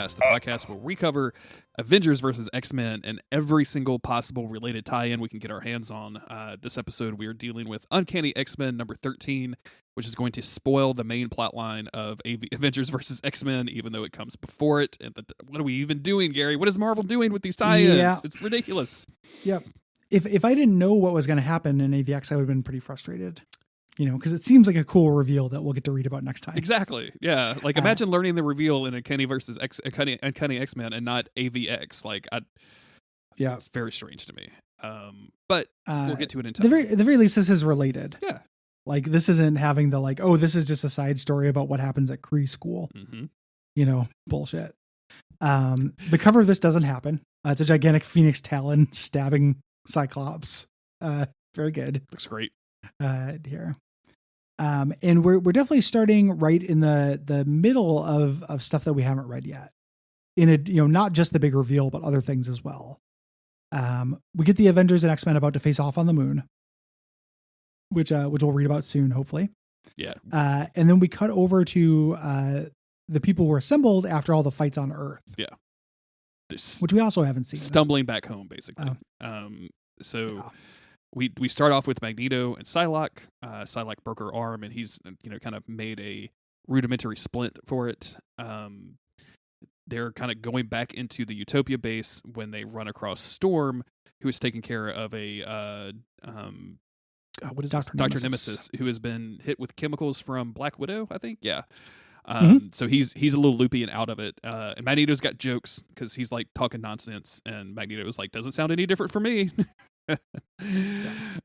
Podcast, the podcast where we cover Avengers versus X-Men and every single possible related tie-in we can get our hands on. This episode, we are dealing with Uncanny X-Men number 13, which is going to spoil the main plot line of Avengers versus X-Men, even though it comes before it. And what are we even doing, Gary? What is Marvel doing with these tie-ins? Yeah. It's ridiculous. Yep. If I didn't know what was going to happen in AVX, I would have been pretty frustrated. Because it seems like a cool reveal that we'll get to read about next time. Exactly. Yeah. Like, imagine learning the reveal in Uncanny versus Uncanny X-Men and not AVX. Yeah, it's very strange to me. But we'll get to it in time. At the very least, this is related. Yeah. Like, this isn't having the this is just a side story about what happens at Kree school. Mm-hmm. Bullshit. The cover of this doesn't happen. It's a gigantic Phoenix Talon stabbing Cyclops. Very good. Looks great. Here. And we're definitely starting right in the middle of stuff that we haven't read yet. Not just the big reveal, but other things as well. We get the Avengers and X-Men about to face off on the moon, which we'll read about soon, hopefully. Yeah. And then we cut over to the people who were assembled after all the fights on Earth. Yeah. Which we also haven't seen. Stumbling back home, basically. We start off with Magneto and Psylocke. Psylocke broke her arm, and he's kind of made a rudimentary splint for it. They're kind of going back into the Utopia base when they run across Storm, who is taking care of a Dr. Nemesis, who has been hit with chemicals from Black Widow, I think. Yeah. So he's a little loopy and out of it. And Magneto's got jokes because he's like talking nonsense, and Magneto's like, doesn't sound any different for me.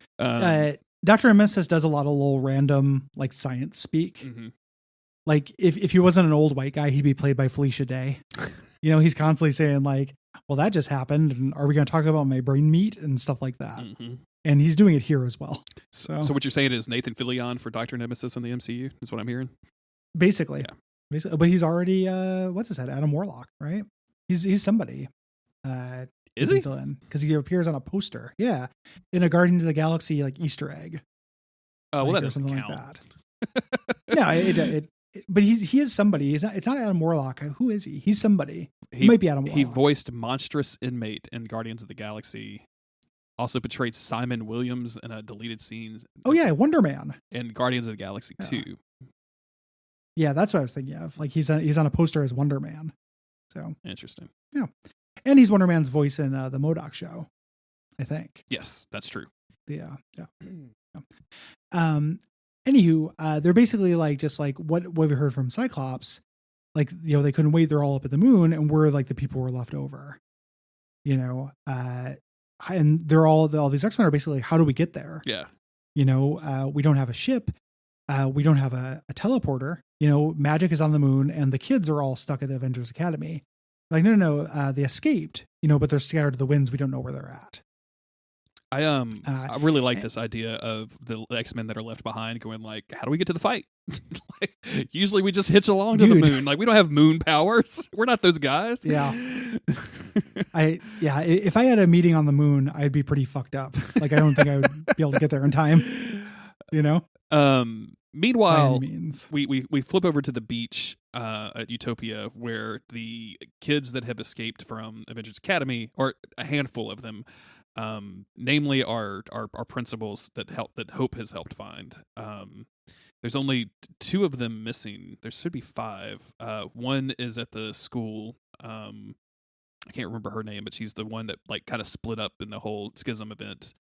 Dr. Nemesis does a lot of little random science speak. Mm-hmm. Like if he wasn't an old white guy, he'd be played by Felicia Day. He's constantly saying well, that just happened, and are we going to talk about my brain meat and stuff like that? Mm-hmm. And he's doing it here as well. So what you're saying is Nathan Fillion for Dr. Nemesis in the MCU is what I'm hearing. Basically, but he's already what's his head? Adam Warlock, right? He's somebody. Is he? Because he appears on a poster. Yeah, in a Guardians of the Galaxy Easter egg. Oh, well, that doesn't something count. like that. No, but he is somebody. It's not Adam Warlock. Who is he? He's somebody. He might be Adam Warlock. He voiced Monstrous Inmate in Guardians of the Galaxy. Also portrayed Simon Williams in a deleted scene. Oh yeah, Wonder Man in Guardians of the Galaxy 2. Yeah, that's what I was thinking of. He's on a poster as Wonder Man. So interesting. Yeah. And he's Wonder Man's voice in the MODOK show, I think. Yes, that's true. Yeah. Anywho, they're basically just what we heard from Cyclops. They couldn't wait. They're all up at the moon, and we're the people who are left over. And they're all these X-Men are basically, how do we get there? Yeah. We don't have a ship. We don't have a teleporter. Magic is on the moon, and the kids are all stuck at the Avengers Academy. No, they escaped, but they're scattered to the winds. We don't know where they're at. I really like this idea of the X-Men that are left behind going how do we get to the fight? Usually we just hitch along to the moon. We don't have moon powers. We're not those guys. Yeah. If I had a meeting on the moon, I'd be pretty fucked up. I don't think I would be able to get there in time. Meanwhile, we flip over to the beach at Utopia, where the kids that have escaped from Avengers Academy, or a handful of them, namely our principals that Hope has helped find. There's only 2 of them missing. There should be 5. One is at the school. I can't remember her name, but she's the one that kind of split up in the whole schism event.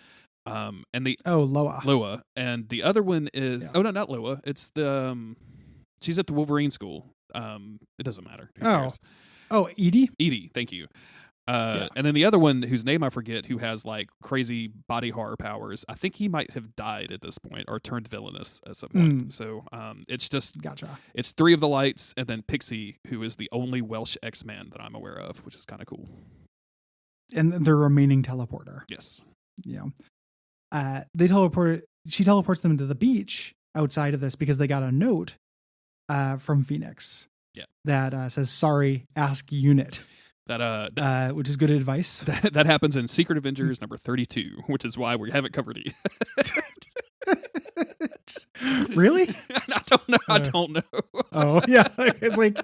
And Loa, and the other one is no, not Loa. It's the she's at the Wolverine school. It doesn't matter. Who cares? Edie. Edie, thank you. And then the other one, whose name I forget, who has crazy body horror powers. I think he might have died at this point or turned villainous at some point. So it's just gotcha. It's 3 of the lights, and then Pixie, who is the only Welsh X-Man that I'm aware of, which is kind of cool. And the remaining teleporter. Yes. Yeah. She teleports them to the beach outside of this because they got a note from Phoenix. Yeah. That says, sorry, ask unit. Which is good advice. That happens in Secret Avengers number 32, which is why we haven't covered it. Really? I don't know. I don't know. Oh yeah, it's like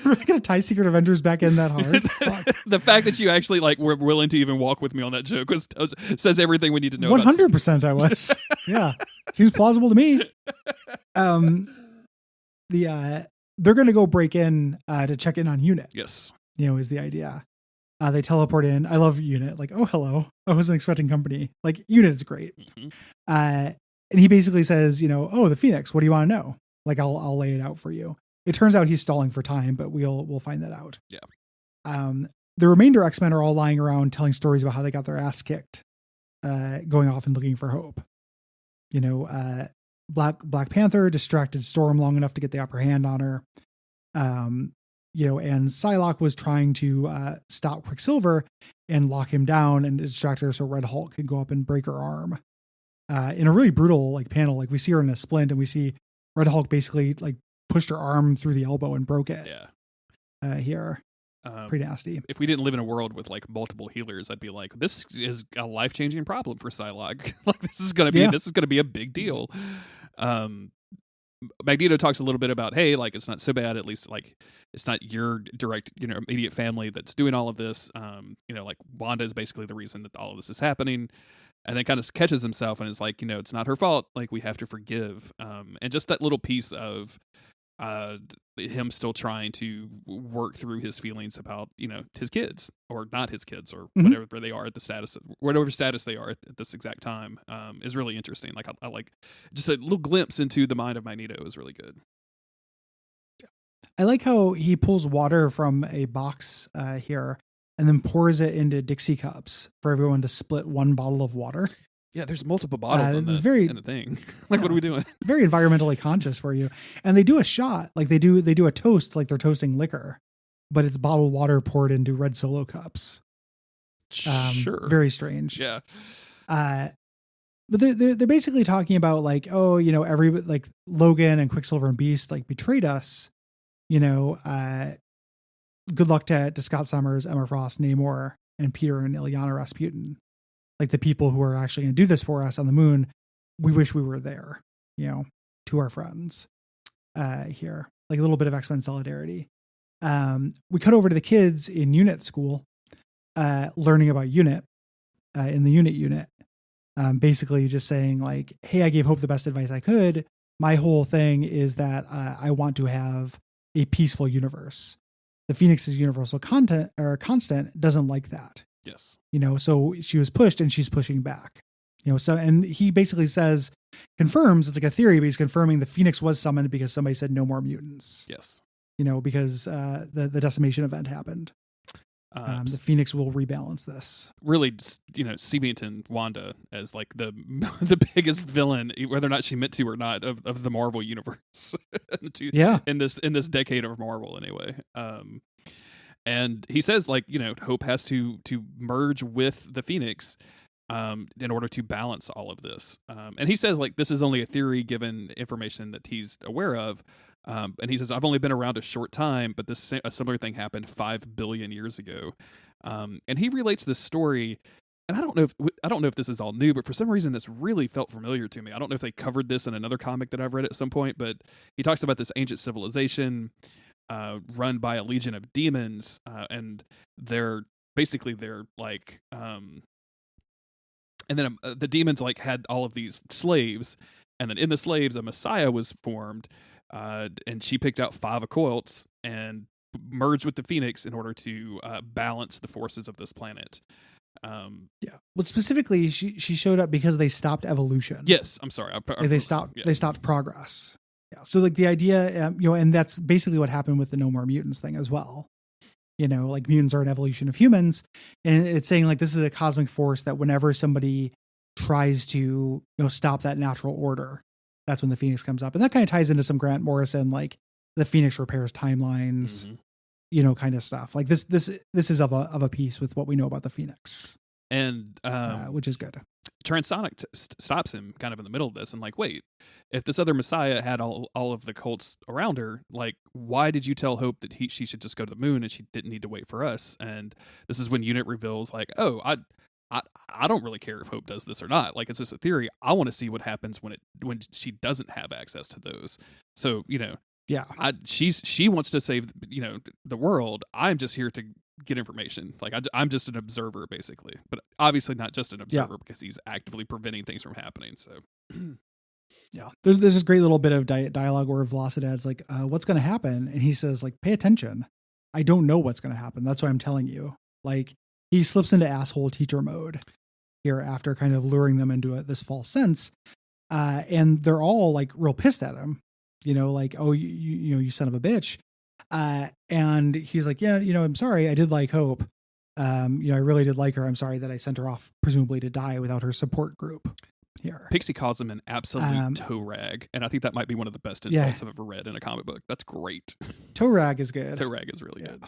we're gonna tie Secret Avengers back in that hard. Fuck. The fact that you actually like were willing to even walk with me on that joke says everything we need to know. 100% I was. Yeah, seems plausible to me. They're gonna go break in to check in on Unit. Yes, is the idea. They teleport in. I love Unit. Like, oh hello, I wasn't expecting company. Like Unit is great. Mm-hmm. And he basically says, oh, the Phoenix. What do you want to know? Like, I'll lay it out for you. It turns out he's stalling for time, but we'll find that out. Yeah. The remainder X-Men are all lying around telling stories about how they got their ass kicked, going off and looking for hope. Black Panther distracted Storm long enough to get the upper hand on her. And Psylocke was trying to stop Quicksilver and lock him down and distract her so Red Hulk could go up and break her arm. In a really brutal panel, we see her in a splint and we see Red Hulk basically pushed her arm through the elbow and broke it. Yeah. Here. Pretty nasty. If we didn't live in a world with multiple healers, I'd be like, this is a life-changing problem for Psylocke. this is gonna be a big deal. Magneto talks a little bit about, hey, it's not so bad, at least it's not your direct, immediate family that's doing all of this. Wanda is basically the reason that all of this is happening. And then kind of catches himself and is like, it's not her fault. We have to forgive. And just that little piece of him still trying to work through his feelings about, his kids or not his kids or whatever they are at whatever status they are at this exact time, is really interesting. I like just a little glimpse into the mind of Magneto is really good. I like how he pulls water from a box here and then pours it into Dixie cups for everyone to split one bottle of water. Yeah, there's multiple bottles in the thing. What are we doing? Very environmentally conscious for you. And they do a shot, they do a toast, they're toasting liquor, but it's bottled water poured into red Solo cups. Sure. Very strange. Yeah. But they're basically talking about every Logan and Quicksilver and Beast betrayed us. Good luck to Scott Summers, Emma Frost, Namor, and Peter and Ilyana Rasputin. The people who are actually going to do this for us on the moon. We wish we were there, to our friends here. A little bit of X-Men solidarity. We cut over to the kids in Unit school, learning about Unit in the unit. Basically just saying hey, I gave Hope the best advice I could. My whole thing is that I want to have a peaceful universe. The Phoenix's universal constant doesn't like that. Yes. So she was pushed and she's pushing back. And he basically confirms, it's a theory, but he's confirming the Phoenix was summoned because somebody said no more mutants. Yes. Because the decimation event happened. The Phoenix will rebalance this. Really, cementing Wanda as the biggest villain, whether or not she meant to or not, of the Marvel universe. In this decade of Marvel, anyway. And he says, Hope has to merge with the Phoenix in order to balance all of this. And he says, this is only a theory given information that he's aware of. And he says, I've only been around a short time, but a similar thing happened 5 billion years ago. And he relates this story, and I don't know if this is all new, but for some reason this really felt familiar to me. I don't know if they covered this in another comic that I've read at some point, but he talks about this ancient civilization run by a legion of demons, and they're and then the demons had all of these slaves, and then in the slaves a messiah was formed, and she picked out 5 occults and merged with the Phoenix in order to balance the forces of this planet. Well, specifically, she showed up because they stopped evolution. Yes, I'm sorry. They stopped progress. Yeah. So the idea, and that's basically what happened with the No More Mutants thing as well. Mutants are an evolution of humans, and it's saying this is a cosmic force that whenever somebody tries to stop that natural order, that's when the Phoenix comes up, and that kind of ties into some Grant Morrison the Phoenix repairs timelines, kind of stuff. This is of a piece with what we know about the Phoenix, and which is good. Transonic stops him kind of in the middle of this and wait, if this other messiah had all of the cults around her, why did you tell Hope that she should just go to the moon and she didn't need to wait for us? And this is when Unit reveals oh, I don't really care if Hope does this or not. Like, it's just a theory. I want to see what happens when she doesn't have access to those. So, Yeah. she wants to save, the world. I'm just here to get information. Like, I'm just an observer, basically. But obviously not just an observer because he's actively preventing things from happening. So, yeah. There's this great little bit of dialogue where Velocidad's like, what's going to happen? And he says, like, pay attention. I don't know what's going to happen. That's why I'm telling you. Like, he slips into asshole teacher mode here after kind of luring them into this false sense. And they're all like real pissed at him, like, oh, you son of a bitch. And he's like, yeah, I'm sorry. I did like Hope. I really did like her. I'm sorry that I sent her off presumably to die without her support group here. Pixie calls him an absolute toe rag. And I think that might be one of the best insults I've ever read in a comic book. That's great. Toe rag is good. Toe rag is really good.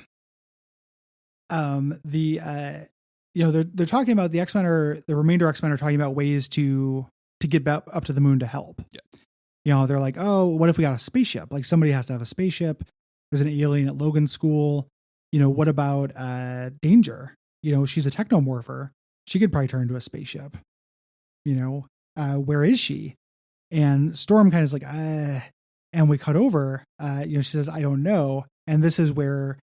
They're talking about the X-Men the remainder X-Men are talking about ways to get back up to the moon to help. Yeah. They're like, oh, what if we got a spaceship? Like, somebody has to have a spaceship. There's an alien at Logan School. What about Danger? She's a technomorpher. She could probably turn into a spaceship. Where is she? And Storm kind of is like, and we cut over. She says, I don't know. And this is where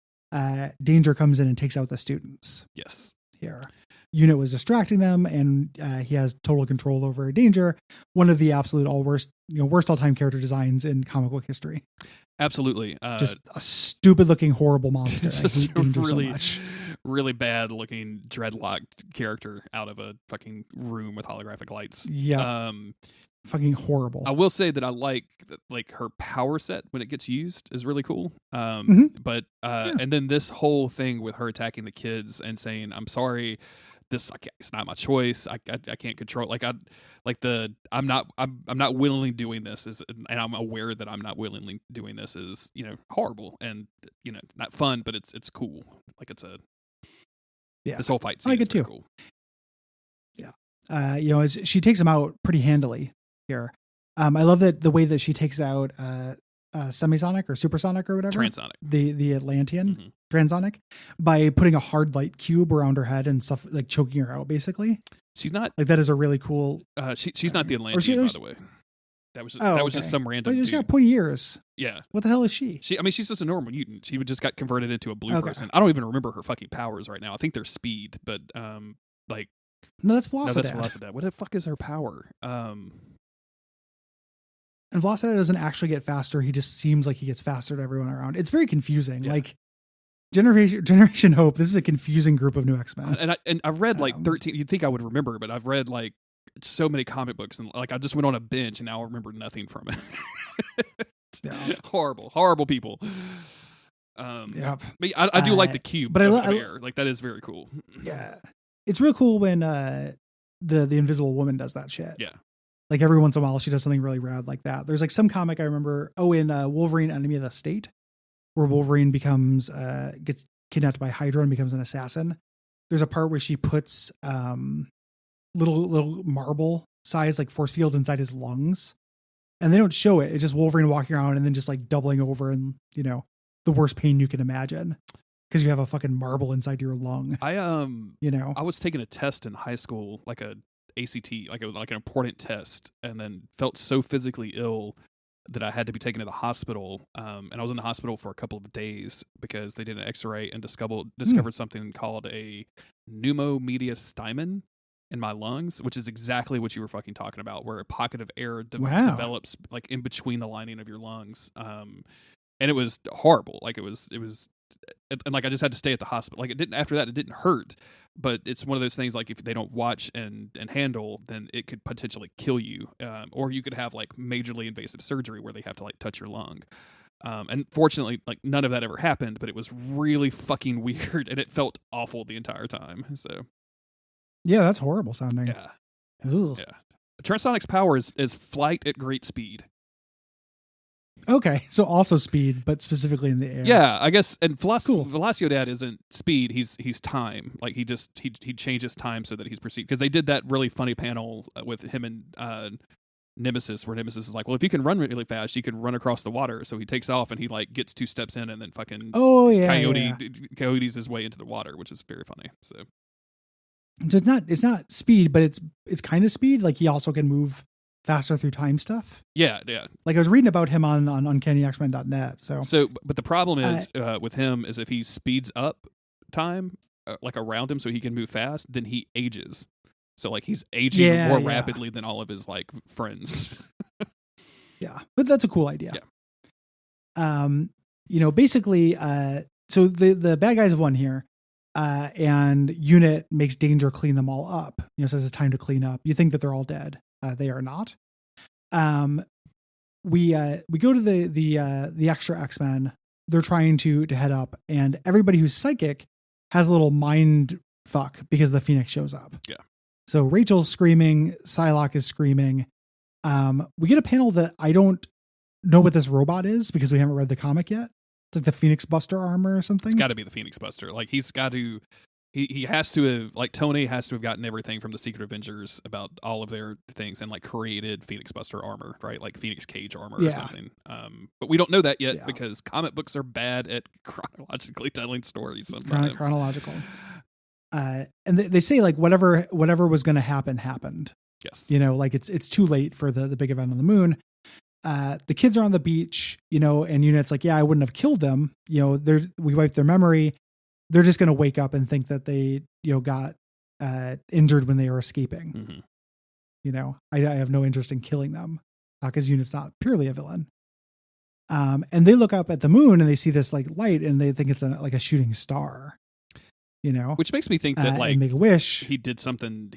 Danger comes in and takes out the students. Yes. Here. Unit was distracting them, and he has total control over Danger. One of the absolute worst all-time character designs in comic book history. Absolutely. Just a stupid-looking, horrible monster. Just I hate Danger really, so much. really bad-looking dreadlocked character out of a fucking room with holographic lights. Yeah. Fucking horrible. I will say that I like her power set when it gets used is really cool. But and then this whole thing with her attacking the kids and saying, "I'm sorry, it's not my choice. I can't control." I'm not willingly doing this, and I'm aware that I'm not willingly doing this is horrible and not fun, but it's cool. Like, it's this whole fight scene I like is it too. Cool. Yeah. As she takes him out pretty handily here. I love that the way that she takes out semisonic or supersonic or whatever. Transonic. The Atlantean, transonic, by putting a hard light cube around her head and stuff, like choking her out basically. She's not like, that is a really cool. She's not the Atlantean, by the way. That was just some random. She's got pointy ears. Yeah. What the hell is she? She's just a normal mutant. She just got converted into a blue person. I don't even remember her fucking powers right now. I think they're speed, but no, that's Velocidad. No, that's Velocidad. What the fuck is her power? And Velocidad doesn't actually get faster. He just seems like he gets faster to everyone around. It's very confusing. Yeah. Like, Generation Hope, this is a confusing group of new X-Men. And I've read 13. You'd think I would remember, but I've read so many comic books, and I just went on a binge, and now I remember nothing from it. Yeah. Horrible people. Yeah. But I do like the cube, but air. Like, that is very cool. Yeah. It's real cool when the Invisible Woman does that shit. Yeah. Like, every once in a while, she does something really rad like that. There's some comic I remember, in Wolverine Enemy of the State, where Wolverine gets kidnapped by Hydra and becomes an assassin. There's a part where she puts little marble size force fields inside his lungs, and they don't show it. It's just Wolverine walking around and then just doubling over in the worst pain you can imagine because you have a fucking marble inside your lung. I was taking a test in high school, like a ACT, like an important test, and then felt so physically ill that I had to be taken to the hospital. And I was in the hospital for a couple of days because they did an X-ray and discovered something called a pneumomediastinum in my lungs, which is exactly what you were fucking talking about, where a pocket of air develops in between the lining of your lungs. And it was horrible. Like, it was, and I just had to stay at the hospital. After that, it didn't hurt, but it's one of those things, if they don't watch and handle, then it could potentially kill you. Or you could have majorly invasive surgery where they have to touch your lung. And fortunately, none of that ever happened, but it was really fucking weird and it felt awful the entire time. So. Yeah, that's horrible sounding. Yeah. Ugh. Yeah. Transonic's power is flight at great speed. Okay, so also speed, but specifically in the air. Yeah, I guess. And Velocidad isn't speed; he's time. Like, he changes time so that he's perceived. Because they did that really funny panel with him and Nemesis, where Nemesis is like, "Well, if you can run really fast, you can run across the water." So he takes off and he gets 2 steps in and then fucking coyotes his way into the water, which is very funny. So So it's not speed, but it's kind of speed. Like he also can move faster through time stuff. Yeah. Like I was reading about him on UncannyX-Men.net. So, but the problem is with him is if he speeds up time like around him so he can move fast, then he ages. So like he's aging more rapidly than all of his like friends. Yeah, but that's a cool idea. Yeah. Basically, so the bad guys have won here, and Unit makes Danger clean them all up. Says it's time to clean up. You think that they're all dead. They are not. We go to the extra X-Men. They're trying to head up, and everybody who's psychic has a little mind fuck because the Phoenix shows up. Yeah. So Rachel's screaming, Psylocke is screaming. We get a panel that I don't know what this robot is because we haven't read the comic yet. It's like the Phoenix Buster armor or something. It's got to be the Phoenix Buster. Like he's got to, he has to have, like Tony has to have gotten everything from the Secret Avengers about all of their things and like created Phoenix Buster armor, right? Like Phoenix Cage armor or something. But we don't know that yet because comic books are bad at chronologically telling stories sometimes. Chronological. And they say like whatever was going to happen happened. Yes. Like it's too late for the big event on the moon. The kids are on the beach, and Unit's like, yeah, I wouldn't have killed them. We wiped their memory. They're just going to wake up and think that they, got injured when they were escaping. Mm-hmm. I have no interest in killing them because Unit's not purely a villain. And they look up at the moon and they see this like light and they think it's like a shooting star. Which makes me think that like Make a Wish. He did something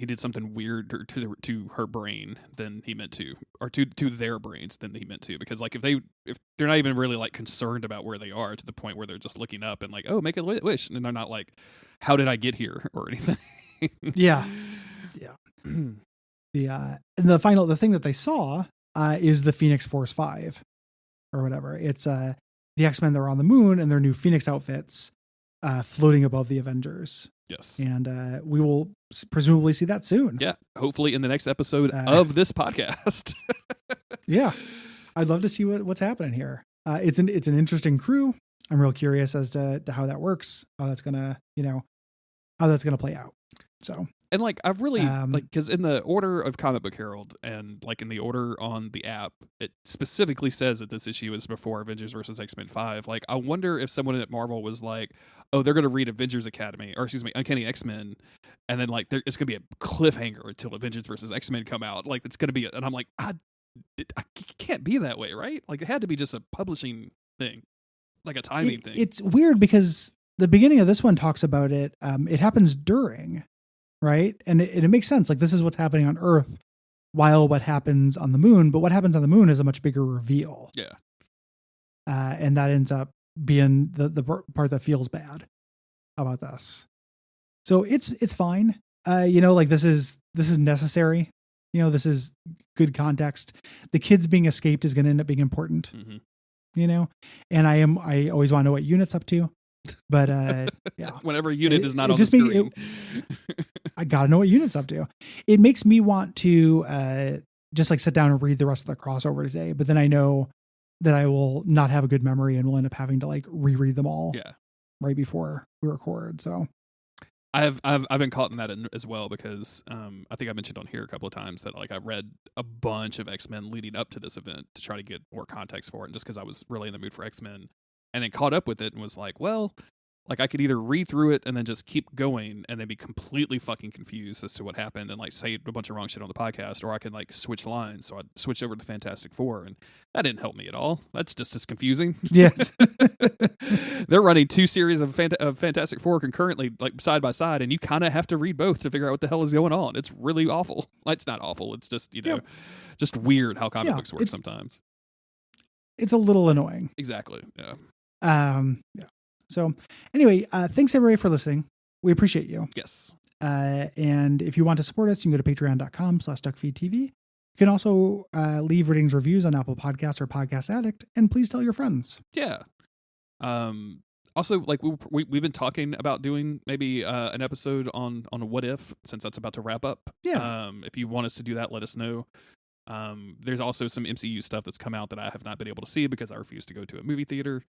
weird to her brain than he meant to, or to their brains than he meant to. Because like if they're not even really like concerned about where they are to the point where they're just looking up and like, oh, make a wish, and they're not like, how did I get here or anything. Yeah. And the thing that they saw is the Phoenix Force 5 or whatever. It's the X-Men that are on the moon in their new Phoenix outfits. Floating above the Avengers. Yes. And we will presumably see that soon. Yeah. Hopefully in the next episode of this podcast. Yeah. I'd love to see what's happening here. It's an interesting crew. I'm real curious as to how that works, how that's gonna play out. So, and like I've really because in the order of Comic Book Herald and like in the order on the app, it specifically says that this issue is before Avengers versus X-Men 5. Like I wonder if someone at Marvel was like, oh, they're gonna read Avengers Academy, or excuse me, Uncanny X-Men, and then like it's gonna be a cliffhanger until Avengers versus X-Men come out. Like it's gonna be, and I'm like, it can't be that way, right? Like it had to be just a publishing thing, like a timing thing. It's weird because the beginning of this one talks about it. It happens during. Right. And it makes sense. Like this is what's happening on Earth while what happens on the moon. But what happens on the moon is a much bigger reveal. Yeah. And that ends up being the part that feels bad about this. So it's fine. Like this is necessary. This is good context. The kids being escaped is going to end up being important. Mm-hmm. And I always want to know what Unit's up to. But yeah, whenever Unit is not on the screen, I gotta know what Unit's up to. It makes me want to just like sit down and read the rest of the crossover today. But then I know that I will not have a good memory and will end up having to like reread them all. Yeah, right before we record. So I've been caught in that as well because I think I mentioned on here a couple of times that like I read a bunch of X-Men leading up to this event to try to get more context for it, and just because I was really in the mood for X-Men. And then caught up with it and was like, well, like I could either read through it and then just keep going and then be completely fucking confused as to what happened and like say a bunch of wrong shit on the podcast, or I can like switch lines. So I switched over to Fantastic Four, and that didn't help me at all. That's just as confusing. Yes. They're running two series of Fantastic Four concurrently, like side by side, and you kind of have to read both to figure out what the hell is going on. It's really awful. It's not awful. It's just, just weird how comic books work sometimes. It's a little annoying. Exactly. Yeah. Yeah. So anyway, thanks everybody for listening. We appreciate you. Yes. And if you want to support us, you can go to patreon.com/Duckfeed.tv. You can also leave ratings, reviews on Apple Podcasts or Podcast Addict, and please tell your friends. Yeah. Also, like we've been talking about doing maybe an episode on What If, since that's about to wrap up. Yeah. If you want us to do that, let us know. There's also some MCU stuff that's come out that I have not been able to see because I refuse to go to a movie theater.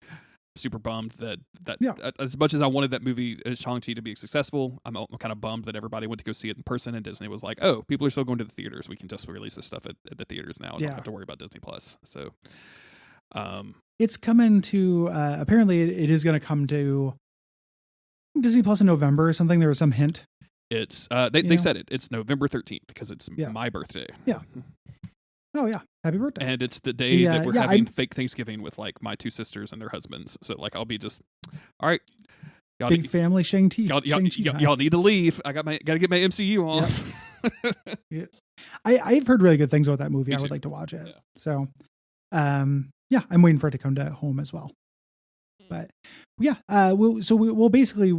super bummed that Yeah. as much as I wanted that movie Shang-Chi to be successful, I'm kind of bummed that everybody went to go see it in person, and Disney was like, "Oh, people are still going to the theaters. We can just release this stuff at the theaters now. Don't have to worry about Disney Plus." So, it's coming to. Apparently, it is going to come to Disney Plus in November or something. There was some hint. It's they said it's November 13th because it's my birthday. Yeah. Oh yeah, happy birthday! And it's the day that we're having fake Thanksgiving with like my two sisters and their husbands. So like I'll be just, all right, y'all big family Shang-Chi. Y'all need to leave. I gotta get my MCU on. Yeah. I've heard really good things about that movie. I would like to watch it. Yeah. So, I'm waiting for it to come to home as well. But yeah, we'll basically.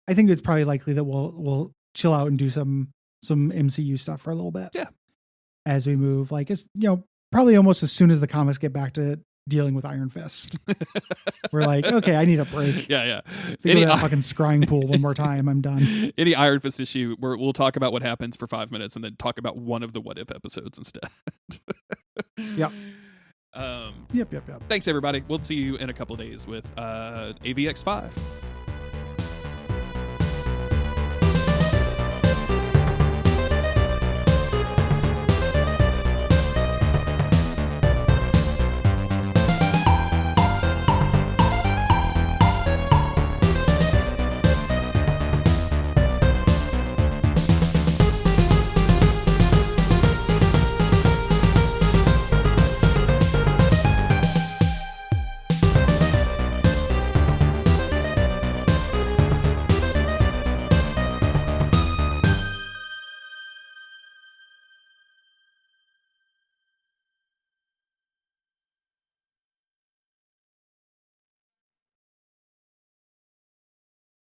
I think it's probably likely that we'll chill out and do some MCU stuff for a little bit. Yeah. As we move, like it's probably almost as soon as the comics get back to dealing with Iron Fist, we're like, okay, I need a break. Yeah. Think of that fucking scrying pool one more time. I'm done. Any Iron Fist issue, we'll talk about what happens for 5 minutes and then talk about one of the What If episodes instead. Yep. Yep. Thanks everybody. We'll see you in a couple of days with AVX5.